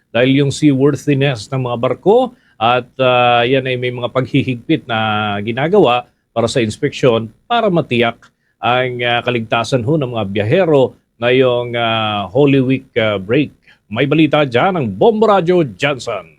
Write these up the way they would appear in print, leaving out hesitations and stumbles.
dahil yung seaworthiness ng mga barko at yan ay may mga paghihigpit na ginagawa para sa inspeksyon para matiyak ang kaligtasan ho ng mga biyahero ngayong Holy Week break. May balita dyan ng Bombo Radio Johnson.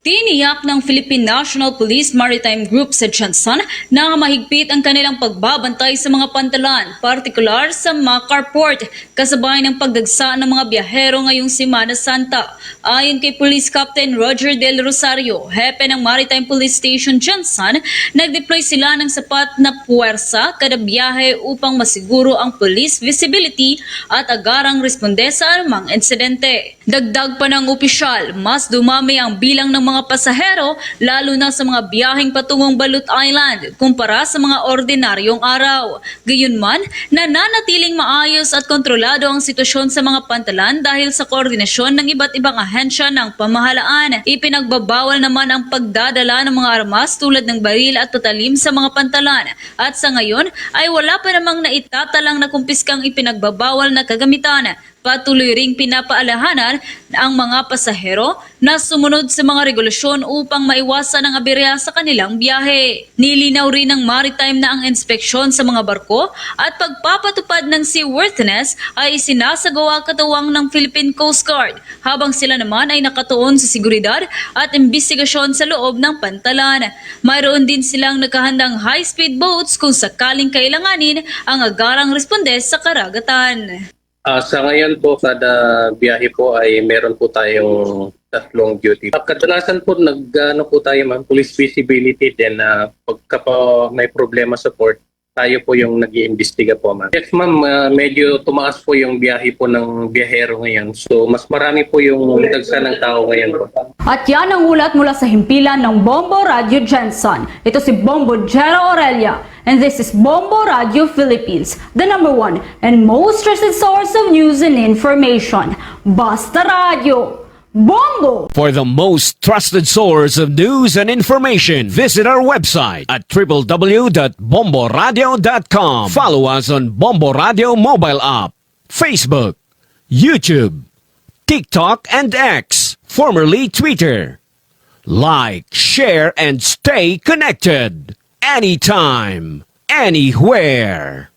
Tiniyak ng Philippine National Police Maritime Group sa Johnson na mahigpit ang kanilang pagbabantay sa mga pantalan, partikular sa Macar Port, kasabay ng pagdagsa ng mga biyahero ngayong Semana Santa. Ayon kay Police Captain Roger Del Rosario, hepe ng Maritime Police Station Johnson, nag-deploy sila ng sapat na puwersa kada biyahe upang masiguro ang police visibility at agarang responde sa anumang insidente. Dagdag pa ng opisyal, mas dumami ang bilang ng mga pasahero lalo na sa mga biyaheng patungong Balut Island kumpara sa mga ordinaryong araw. Gayunman, nananatiling maayos at kontrolado ang sitwasyon sa mga pantalan dahil sa koordinasyon ng iba't ibang ahensya ng pamahalaan. Ipinagbabawal naman ang pagdadala ng mga armas tulad ng baril at patalim sa mga pantalan at sa ngayon ay wala pa namang naitatalang na kumpiskang ipinagbabawal na kagamitan. Patuloy ring pinapaalahanan ang mga pasahero na sumunod sa mga regulasyon upang maiwasan ang aberya sa kanilang biyahe. Nilinaw rin ng maritime na ang inspeksyon sa mga barko at pagpapatupad ng seaworthiness ay isinasagawa katuwang ng Philippine Coast Guard, habang sila naman ay nakatuon sa seguridad at imbestigasyon sa loob ng pantalan. Mayroon din silang nakahandang high-speed boats kung sakaling kailanganin ang agarang responde sa karagatan. Sa ngayon po, kada biyahe po ay meron po tayong tatlong duty. Kadalasan po po tayo ma'am, police visibility, then pagka po may problema sa port, tayo po yung nag-iimbestiga po ma'am. Yes ma'am, medyo tumaas po yung biyahe po ng biyahero ngayon. So mas marami po yung dagsa ng tao ngayon po. At yan ang ulat mula sa himpilan ng Bombo Radio Johnson. Ito si Bombo Jero Aurelia. And this is Bombo Radio Philippines, the #1 and most trusted source of news and information. Basta Radio! Bombo! For the most trusted source of news and information, visit our website at www.bomboradio.com. Follow us on Bombo Radio mobile app, Facebook, YouTube, TikTok, and X, formerly Twitter. Like, share, and stay connected. Anytime, anywhere.